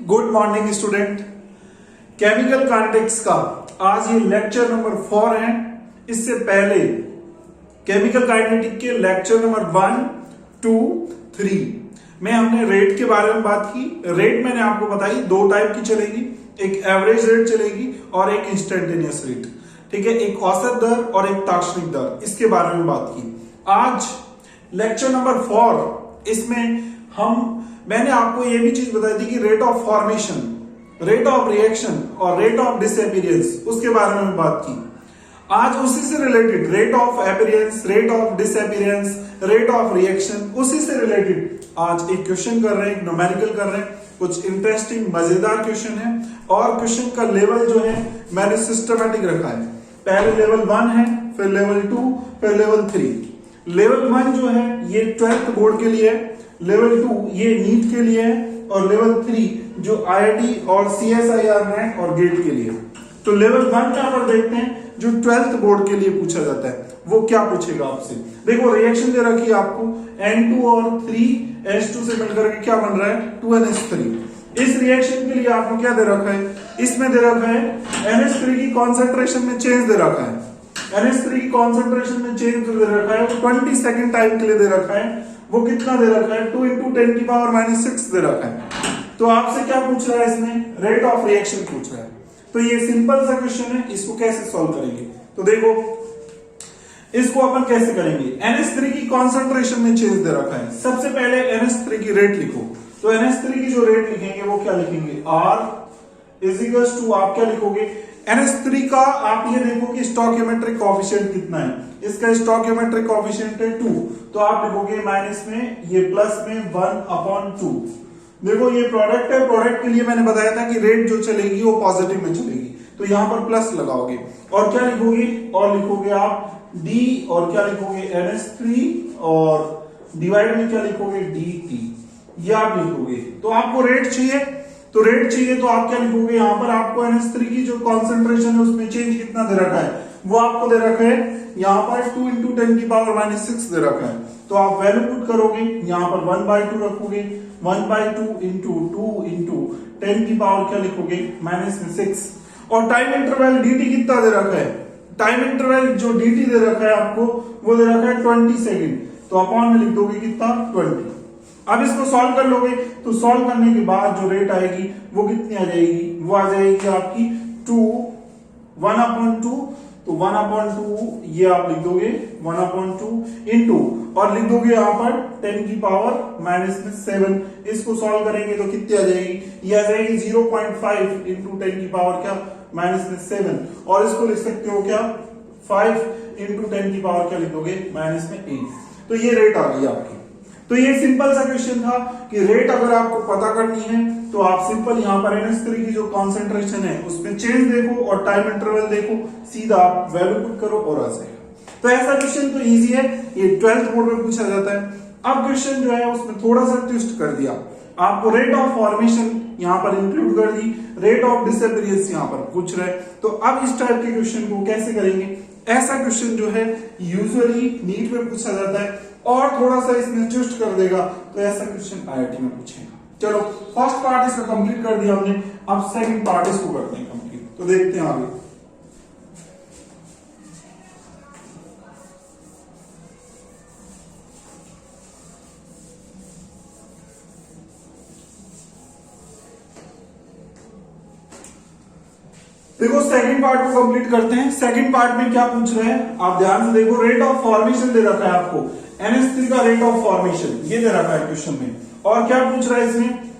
Good morning student. Chemical kinetics का आज ये लेक्चर नंबर 4 है। इससे पहले केमिकल काइनेटिक के लेक्चर नंबर 1, 2, 3 में हमने रेट के बारे में बात की। रेट मैंने आपको बताई दो टाइप की चलेगी, एक एवरेज रेट चलेगी और एक इंस्टेंटेनियस रेट। ठीक है, एक औसत दर और एक ताक्षणिक दर, इसके बारे में बात की। आज लेक्चर नंबर 4, इसमें मैंने आपको यह भी चीज बताई थी कि rate of formation, rate of reaction और रेट ऑफ डिसअपीयरेंस, उसके बारे में बात की। आज उसी से related rate of appearance, rate of disappearance, rate of reaction, उसी से रिलेटेड आज एक क्वेश्चन कर रहे हैं, एक न्यूमेरिकल कर रहे हैं। कुछ इंटरेस्टिंग मजेदार क्वेश्चन है और क्वेश्चन का लेवल जो है मैंने सिस्टमैटिक रखा है। पहले लेवल 1 है, फिर लेवल 2, फिर लेवल 3। लेवल 1 जो है ये 12th बोर्ड के लिए है, लेवल 2 ये नीट के लिए है और लेवल 3 जो आईआईटी और सीएसआईआर नेट और गेट के लिए। तो लेवल 1 क्या पर देखते हैं जो 12th बोर्ड के लिए पूछा जाता है, वो क्या पूछेगा आपसे। देखो रिएक्शन दे रखी है आपको, N2 और 3H2 से मिलकर के क्या बन रहा है 2NH3। इस रिएक्शन के लिए आपको क्या दे रखा है, इसमें दे रखा है NH3 की कॉन्सेंट्रेशन में चेंज दे रखा है। NH3 की कॉन्सेंट्रेशन में चेंज जो दे रखा है वो 20 सेकेंड टाइम के लिए दे रखा है। वो कितना दे रखा है 2 × 10⁻⁻⁶ दे रखा है। तो आपसे क्या पूछ रहा है, इसमें रेट ऑफ रिएक्शन पूछ रहा है। तो ये सिंपल सा क्वेश्चन है, इसको कैसे सॉल्व करेंगे। तो देखो इसको अपन कैसे करेंगे। NH3 की कॉन्सेंट्रेशन में चेंज दे रखा है। सबसे पहले NH3 की रेट लिखो। तो NH3 की जो रेट लिखेंगे वो क्या लिखेंगे, R = आप क्या लिखोगे NH3 का, आप ये देखो कि स्टोइकियोमेट्रिक कोएफिशिएंट कितना है। इसका स्टोइकियोमेट्रिक कोएफिशिएंट है 2, तो आप लिखोगे माइनस में, ये प्लस में 1/2। देखो ये प्रोडक्ट है, प्रोडक्ट के लिए मैंने बताया था कि रेट जो चलेगी वो पॉजिटिव में चलेगी, तो यहां पर प्लस लगाओगे और क्या लिखोगे, और लिखोगे आप D और क्या लिखोगे NH3 और डिवाइड में क्या लिखोगे DT, ये आप लिखोगे। तो आपको रेट चाहिए, तो रेट चाहिए तो आप क्या लिखोगे, यहां पर आपको NH3 की जो कॉन्सेंट्रेशन है उसमें चेंज कितना दे रखा है, वो आपको दे रखा है यहां पर 2 × 10⁻⁻⁶ दे रखा है। तो आप वैल्यू पुट करोगे, यहां पर 1/2 रखोगे, 1/2 × 2 × 10 की पावर क्या लिखोगे -6। और टाइम इंटरवल dt कितना दे रखा है, टाइम इंटरवल जो dt दे रखा है आपको वो दे रखा है 20 सेकेंड। तो अपॉन में लिख दोगे कितना 20। अब इसको सॉल्व कर लोगे तो सॉल्व करने के बाद जो रेट आएगी वो कितनी आ जाएगी, वो आ जाएगी आपकी 1/2। तो 1/2 ये आप लिख दोगे 1/2 इंटू और लिख दोगे यहां पर 10⁻⁻7। इसको सॉल्व करेंगे तो कितनी आ जाएगी, ये आ जाएगी 0.5 × 10 की पावर क्या -7। और इसको लिख सकते हो क्या 5 × 10 की पावर क्या लिख दोगे -8। तो ये रेट आ गई आपकी। तो ये सिंपल सा क्वेश्चन था कि रेट अगर आपको पता करनी है तो आप सिंपल यहां पर NH3 की जो कॉन्सेंट्रेशन है उसमें चेंज देखो और टाइम इंटरवल देखो, सीधा आप वैल्यू पुट करो और आ जाएगा। तो ऐसा क्वेश्चन तो इजी है, ये 12th बोर्ड में पूछा जाता है। अब क्वेश्चन जो है उसमें थोड़ा सा ट्विस्ट कर दिया, आपको रेट ऑफ फॉर्मेशन यहां पर इंक्लूड कर दी, रेट ऑफ डिसअपीयरेंस यहां पर पूछ रहे। तो अब इस टाइप के क्वेश्चन को कैसे करेंगे, ऐसा क्वेश्चन जो है यूजुअली नीट में पूछा जाता है और थोड़ा सा इसमें ट्विस्ट कर देगा, तो ऐसा क्वेश्चन आईआईटी में पूछेगा। चलो फर्स्ट पार्ट इसका कंप्लीट कर दिया हमने, अब सेकंड पार्ट इसको करते हैं कंप्लीट। तो देखते हैं आगे। देखो सेकंड पार्ट को कंप्लीट करते हैं। सेकंड पार्ट में क्या पूछ रहे हैं आप ध्यान से देखो। रेट ऑफ फॉर्मेशन दे रखा है आपको, NH3 का रेट ऑफ फॉर्मेशन ये दे रखा है क्वेश्चन में। और क्या पूछ रहा है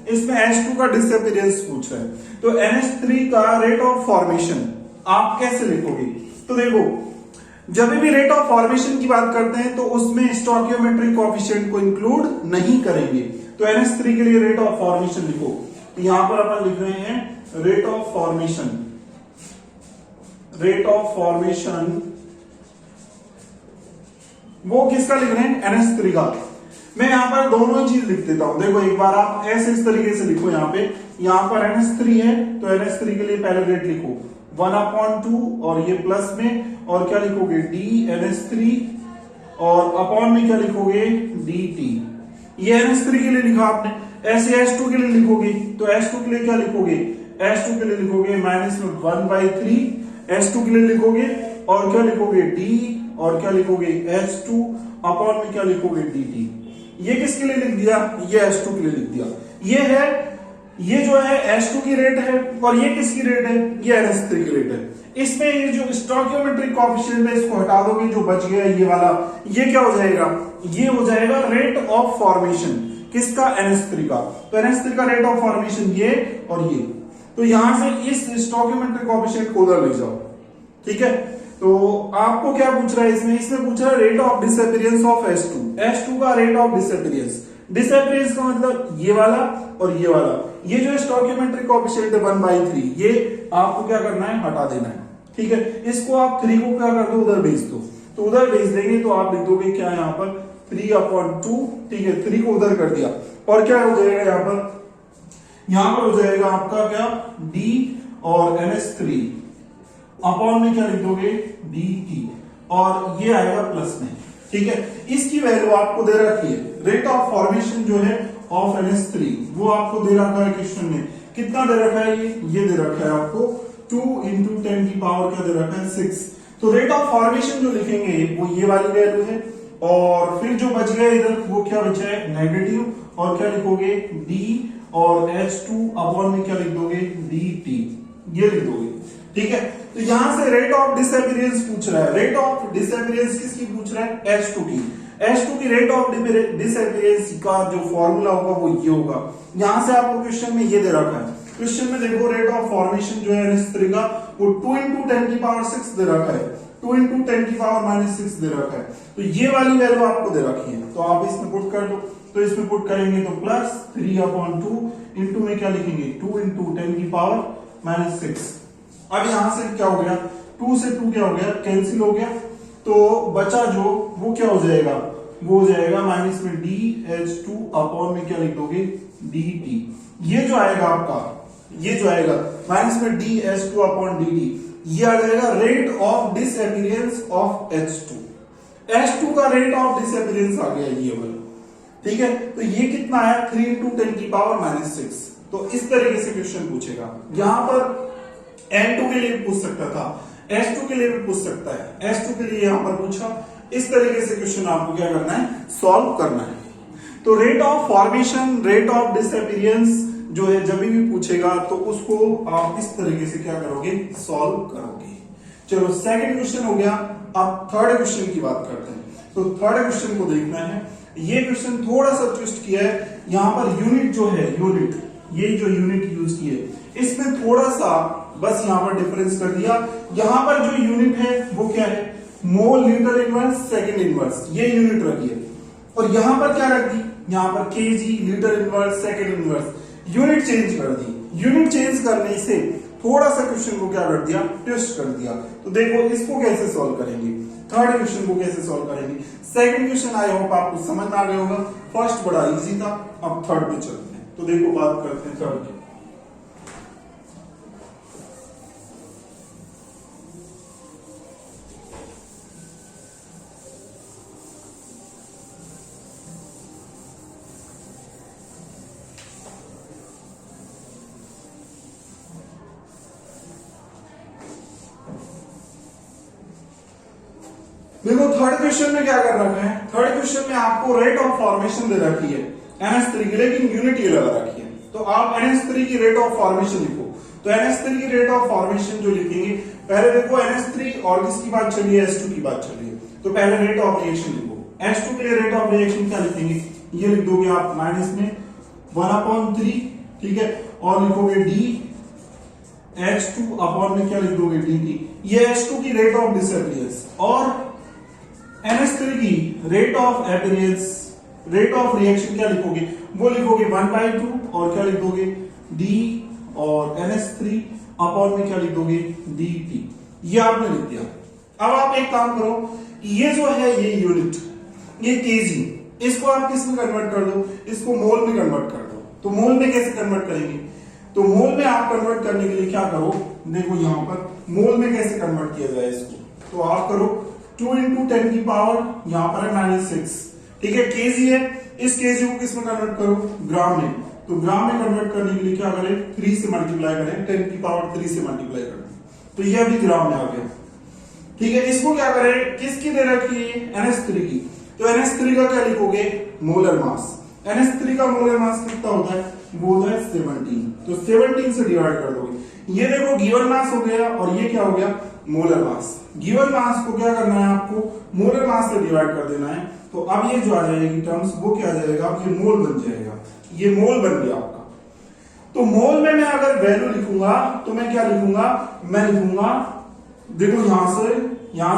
इसमें H2 का डिसअपीयरेंस पूछ रहा है। तो NH3 का रेट ऑफ फॉर्मेशन आप कैसे लिखोगे। तो देखो जब भी रेट ऑफ फॉर्मेशन की बात करते हैं तो उसमें स्टोइकियोमेट्रिक कोएफिशिएंट को इंक्लूड नहीं करेंगे। तो NH3 के लिए रेट ऑफ फॉर्मेशन लिखो। तो यहां पर अपन लिख रहे हैं rate of formation, rate of formation वो किसका लिख रहे हैं NH3 का। मैं यहां पर दोनों ही चीज लिख देता हूं। देखो एक बार आप ऐसे इस तरीके से लिखो, यहां पर NH3 है तो NH3 के लिए पहले रेट लिखो 1/2 और ये प्लस में और क्या लिखोगे D NH3 और अपॉन में क्या लिखोगे DT। ये NH3 के लिए लिखा आपने, ऐसे H2 के लिए लिखोगे तो H2 के लिए क्या लिखोगे, H2 के लिए लिखोगे -1/3, H2 के लिए लिखोगे और क्या लिखोगे D, और क्या लिखोगे H2 अपॉन में क्या लिखोगे dt। ये किसके लिए लिख दिया, ये H2 के लिए लिख दिया। ये है, ये जो है H2 की रेट है और ये किसकी रेट है, ये NH3 की रेट है। इसमें ये जो स्टोइकियोमेट्रिक कोएफिशिएंट है इसको हटा दोगे, जो बच गया ये वाला, ये क्या हो जाएगा, ये हो जाएगा रेट ऑफ फॉर्मेशन किसका, NH3 का। तो NH3 का रेट ऑफ फॉर्मेशन ये और ये, तो यहां से इस स्टोइकियोमेट्रिक कोएफिशिएंट को उधर ले जाओ, ठीक है। तो आपको क्या पूछ रहा है इसमें, इसमें पूछ रहा है rate of disappearance of H2, H2 का रेट ऑफ डिसअपीयरेंस। डिसअपीयरेंस का मतलब ये वाला और ये वाला, ये जो स्टोइकियोमेट्रिक कोएफिशिएंट है 1/3, ये आपको क्या करना है, हटा देना है, ठीक है। इसको आप 3 को क्या कर दो, उधर भेज दो, तो उधर भेज देंगे तो आप लिख दोगे क्या यहाँ पर 3/2, ठीक है। 3 को उधर कर दिया और क्या हो जाएगा यहाँ पर हो जाएगा आपका क्या, D और NH3 अपॉन में क्या लिख दोगे dt, और ये आएगा प्लस में, ठीक है। इसकी वैल्यू आपको दे रखी है, रेट ऑफ फॉर्मेशन जो है ऑफ NH3 वो आपको दे रखा है क्वेश्चन में, कितना दे रखा है, ये दे रखा है आपको 2 × 10 की पावर क्या दे रखा है 6। तो रेट ऑफ फॉर्मेशन जो लिखेंगे वो ये वाली वैल्यू है, और फिर जो बच गया इधर वो क्या बचा है नेगेटिव, और क्या लिखोगे d और H2 अपॉन में क्या लिख दोगे dt, ये लिख दोगे, ठीक है। तो यहां से रेट ऑफ डिसअपीयरेंस पूछ रहा है, रेट ऑफ डिसअपीयरेंस किसकी पूछ रहा है, H2 की। H2 की रेट ऑफ डिसअपीयरेंस का जो फॉर्मूला होगा वो ये होगा। यहां से आपको क्वेश्चन में ये दे रखा है, क्वेश्चन में देखो रेट ऑफ फॉर्मेशन जो है NH3 का वो 2 × 10 की पावर 6 दे रखा है, 2 × 10 की पावर -6 दे रखा है। तो ये वाली वैल्यू आपको दे रखी है, तो आप इसमें पुट कर दो, तो इसमें पुट करेंगे तो प्लस 3/2 इंटू में क्या लिखेंगे 2 × 10 की पावर -6। अब यहां से क्या हो गया, 2 से 2 क्या हो गया, कैंसिल हो गया, तो बचा जो वो क्या हो जाएगा, वो हो जाएगा माइनस में DH2 अपॉन में क्या लिख दोगे dt। ये जो आएगा आपका, ये जो आएगा माइनस में DH2 अपॉन dt, ये आ जाएगा rate of disappearance of H2। H2 का रेट ऑफ डिसअपीयरेंस आ गया ये वाला, ठीक है। तो ये कितना आया 3 × 10 की पावर -6। तो इस तरीके से क्वेश्चन पूछेगा। यहां पर N2 के लिए भी पूछ सकता था, S2 के लिए भी पूछ सकता है, S2 के लिए यहां पर पूछा। इस तरीके से क्वेश्चन आपको क्या करना है, सॉल्व करना है। तो rate of formation, rate of disappearance जो है जब भी पूछेगा तो उसको आप इस तरीके से क्या करोगे, सॉल्व करोगे। चलो सेकंड क्वेश्चन हो गया। अब थर्ड क्वेश्चन की बात करते हैं। तो थर्ड क्वेश्चन को देखना है। ये क्वेश्चन थोड़ा सा ट्विस्ट किया है, यहां पर यूनिट जो है, यूनिट, ये जो यूनिट यूज की है इसमें थोड़ा सा बस यहां पर डिफरेंस कर दिया। यहां पर जो यूनिट है वो क्या है, mole litre inverse second inverse, ये यूनिट रखी है। और यहां पर क्या रख दी, यहां पर KG litre inverse second inverse, unit change कर दी। यूनिट चेंज करने से थोड़ा सा क्वेश्चन को क्या कर दिया, ट्विस्ट कर दिया। तो देखो इसको कैसे सॉल्व करेंगे, थर्ड क्वेश्चन को कैसे सॉल्व करेंगे। सेकंड क्वेश्चन आई होप आपको समझ आ गया होगा, फर्स्ट बड़ा इजी था। अब थर्ड पे चलते हैं। तो देखो बात करते हैं थर्ड की। देखो थर्ड क्वेश्चन में क्या कर रखा है, थर्ड क्वेश्चन में आपको रेट ऑफ फॉर्मेशन दे रखी है NH3 की, लेकिन यूनिट ये लगा रखी है। तो आप NH3 की रेट ऑफ फॉर्मेशन लिखो। तो NH3 की रेट ऑफ फॉर्मेशन जो लिखेंगे, पहले देखो NH3 और किसकी बात चली है, H2 की बात चली है। तो पहले रेट ऑफ रिएक्शन लिखो। H2 के लिए रेट ऑफ रिएक्शन क्या लिखेंगे, ये लिख दोगे आप माइनस में 1/3, ठीक है, और लिखोगे DH2 अपॉन में क्या लिख दोगे dt। ये H2 की रेट ऑफ डिसअपीयरेंस, और NH3 की rate of appearance, rate of reaction क्या लिखोगे, वो लिखोगे 1/2 और क्या लिख दोगे D और NH3 अपॉन में क्या लिख दोगे dt। ये आपने लिख दिया। अब आप एक काम करो, ये जो है ये यूनिट, ये केजी, इसको आप किस में कन्वर्ट कर दो, इसको मोल में कन्वर्ट कर दो। तो मोल में कैसे कन्वर्ट करेंगे, तो मोल में आप कन्वर्ट करने के लिए क्या करो, देखो यहां पर मोल में कैसे कन्वर्ट किया जाए इसको, तो आप करो 2 × 10 की पावर, यहां पर है -6, ठीक है, केजी है इस केजी को किस में कन्वर्ट करो, ग्राम में। तो ग्राम में कन्वर्ट करने के लिए क्या करें, 3 से मल्टीप्लाई करें, 10 की पावर 3 से मल्टीप्लाई करें, तो ये अभी ग्राम में आ गया। ठीक है, इसको क्या करें, किसकी दे रखी है, NH3 की। तो NH3 का क्या लिखोगे, मोलर मास। NH3 का मोलर मास कितना होता है, वो होता है 17। तो 17 से डिवाइड कर दोगे। ये देखो गिवन मास हो गया और ये क्या हो गया, मोलर मास। गिवन मास को क्या करना है आपको, मोलर मास से डिवाइड कर देना है। तो अब ये जो आ जाएगी टर्म्स, वो क्या आ जाएगा, ये मोल बन जाएगा। ये मोल बन गया आपका। तो मोल में मैं अगर वैल्यू लिखूंगा तो मैं क्या लिखूंगा, मैं लिखूंगा, देखो यहां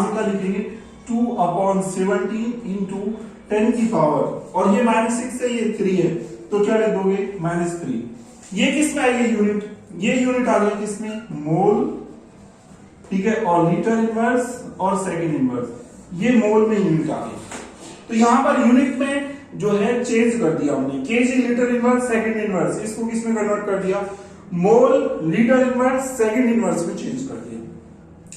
से क्या लिखेंगे, 2/17 इंटू 10 की पावर, और ये -6 है, ये 3 है, तो क्या लिख दोगे, -3। ये किस में आएगी यूनिट, ये यूनिट आ गई किसमें, मोल। ठीक है, और लीटर इनवर्स और सेकंड इनवर्स, ये मोल में यूनिट आ गई। तो यहां पर यूनिट में जो है चेंज कर दिया हमने, KG, litre inverse, second inverse, इसको किस में कन्वर्ट कर दिया, मोल, लीटर इनवर्स, सेकंड इनवर्स में चेंज कर दिया।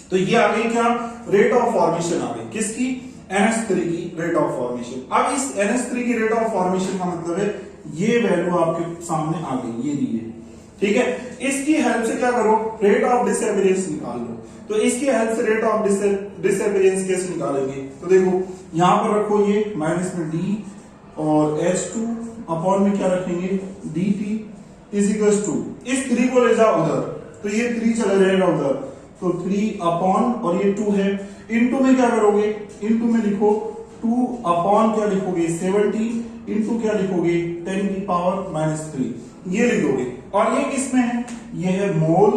तो ये आ गई क्या, रेट ऑफ फॉर्मेशन आ गई, किसकी, NH3 की रेट ऑफ फॉर्मेशन। अब इस NH3 की रेट ऑफ फॉर्मेशन का मतलब है ये वैल्यू आपके सामने आ गई, ये दी है। ठीक है, इसकी हेल्प से क्या करो, रेट ऑफ डिसअपियरेंस निकाल लो। तो इसकी हेल्प से रेट ऑफ डिसअपियरेंस कैसे निकालेंगे, तो देखो यहां पर रखो ये माइनस में D और H2 अपॉन में क्या रखेंगे, dt इज इक्वल टू, इस 3 को ले जाओ उधर, तो ये 3 चला जाएगा उधर, तो 3 अपॉन, और ये 2 है, इनटू में क्या करोगे, इनटू में लिखो 2 अपॉन क्या लिखोगे, 70 इनटू क्या लिखोगे, 10 की पावर -3, ये लिख दोगे। और ये किसमें है, ये है मोल,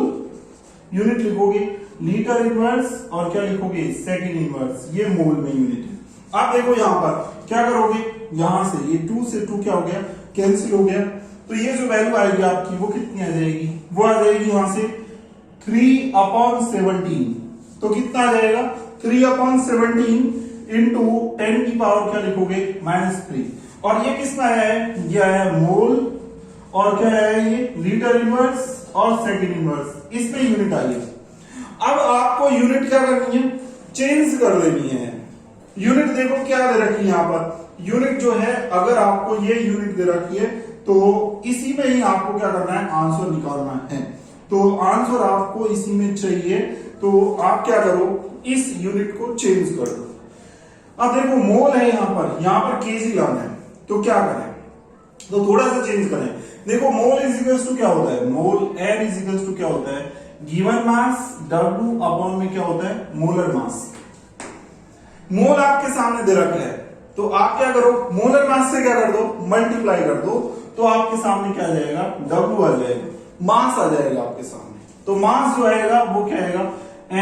यूनिट लिखोगे, लीटर इनवर्स और क्या लिखोगे, सेकंड इनवर्स, ये मोल में यूनिट है। अब देखो यहां पर क्या करोगे, यहां से ये 2 से 2 क्या हो गया, कैंसिल हो गया। तो ये जो वैल्यू आएगी आपकी वो कितनी आ जाएगी, वो आ जाएगी यहां से 3/17। तो कितना आ जाएगा, 3/17 इंटू 10 की पावर क्या लिखोगे, -3। और ये किसमें आया है, ये आया मोल, और क्या आया है, ये लीटर इनवर्स और सेकंड इनवर्स, इसमें यूनिट आई है। अब आपको यूनिट क्या करनी है, चेंज कर देनी है। यूनिट देखो क्या दे रखी है यहां पर, यूनिट जो है, अगर आपको ये यूनिट दे रखी है तो इसी में ही आपको क्या करना है, आंसर निकालना है। तो आंसर आपको इसी में चाहिए, तो आप क्या करो, इस यूनिट को चेंज कर दो। अब देखो मोल है यहां पर केजी लाना है, तो क्या करें, तो थोड़ा सा चेंज करें। देखो मोल इज इक्वल टू क्या होता है, मोल n इज इक्वल टू क्या होता है, गिवन मास W अपॉन में क्या होता है, मोलर मास। मोल आपके सामने दे रखा है, तो आप क्या करो, मोलर मास से क्या कर दो, मल्टीप्लाई कर दो, तो आपके सामने क्या आ जाएगा, W आ जाएगा, मास आ जाएगा आपके सामने। तो मास जो आएगा वो क्या आएगा,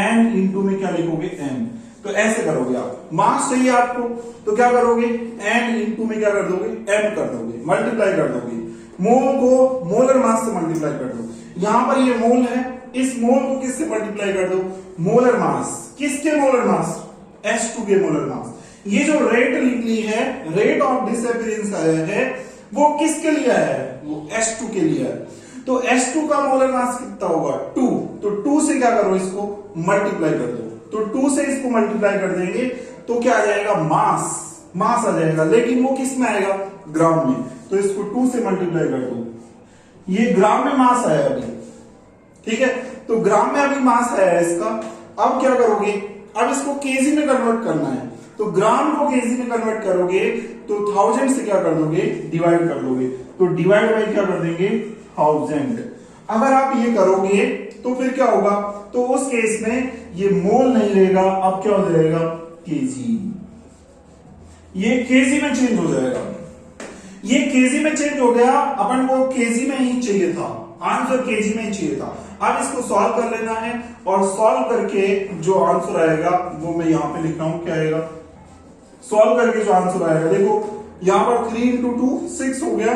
n इंटू में क्या लिखोगे, m। तो ऐसे करोगे आप, मास चाहिए आपको, तो क्या करोगे, n इंटू में क्या कर दोगे, m कर दोगे, मल्टीप्लाई कर दोगे। मोल को मोलर मास से मल्टीप्लाई कर दो। यहां पर ये मोल है, इस मोल को किससे मल्टीप्लाई कर दो, मोलर मास। किसके मोलर मास, H2 के मोलर मास। ये जो रेट निकली है, रेट ऑफ डिसअपियरेंस आया है, वो किसके लिए आया है, वो H2 के लिए है। तो H2 का मोलर मास कितना होगा, 2। तो 2 से क्या करो, इसको मल्टीप्लाई कर दो। तो 2 से इसको मल्टीप्लाई कर देंगे तो क्या आ जाएगा, मास आ जाएगा, लेकिन वो किस में आएगा, ग्राम में। तो इसको 2 से मल्टीप्लाई कर दो, ये ग्राम में मास आया अभी। ठीक है, तो ग्राम में अभी मास आया है इसका। अब क्या करोगे, अब इसको केजी में कन्वर्ट करना है, तो ग्राम को केजी में कन्वर्ट करोगे तो 1000 से क्या कर दोगे, डिवाइड कर दोगे। तो डिवाइड बाई क्या कर देंगे, 1000। अगर आप ये करोगे तो फिर क्या होगा, तो उस केस में ये मोल नहीं रहेगा, अब क्या हो जाएगा, केजी। ये केजी में चेंज हो जाएगा, ये केजी में चेंज हो गया, अपन को केजी में ही चाहिए था, आंसर केजी में ही चाहिए था। अब इसको सॉल्व कर लेना है, और सॉल्व करके जो आंसर आएगा वो मैं यहां पे लिख रहा हूं, क्या आएगा, सॉल्व करके जो आंसर आएगा, देखो यहां पर 3 इंटू 2 6 हो गया,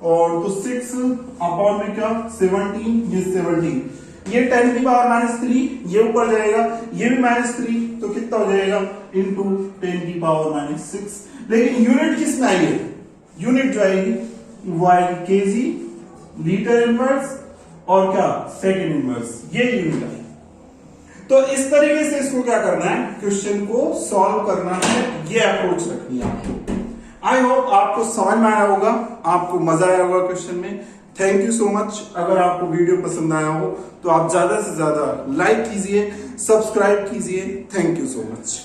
और तो 6 अपॉन में क्या 17, ये 17, ये 10 की पावर -3, ये ऊपर जाएगा, ये भी -3, तो कितना हो जाएगा, इंटू 10 की पावर -6। लेकिन यूनिट किस में आएगी, यूनिट जो आएगी वो आएगी केजी, लीटर इनवर्स और क्या, सेकंड इनवर्स, ये यूनिट आएगी। तो इस तरीके से इसको क्या करना है, क्वेश्चन को सॉल्व करना है, ये अप्रोच रखनी है आपको। आई होप आपको समझ में आया होगा, आपको मजा आया होगा क्वेश्चन में। Thank you so much. अगर आपको वीडियो पसंद आया हो तो आप ज्यादा से ज्यादा लाइक कीजिए, सब्सक्राइब कीजिए। Thank you so much.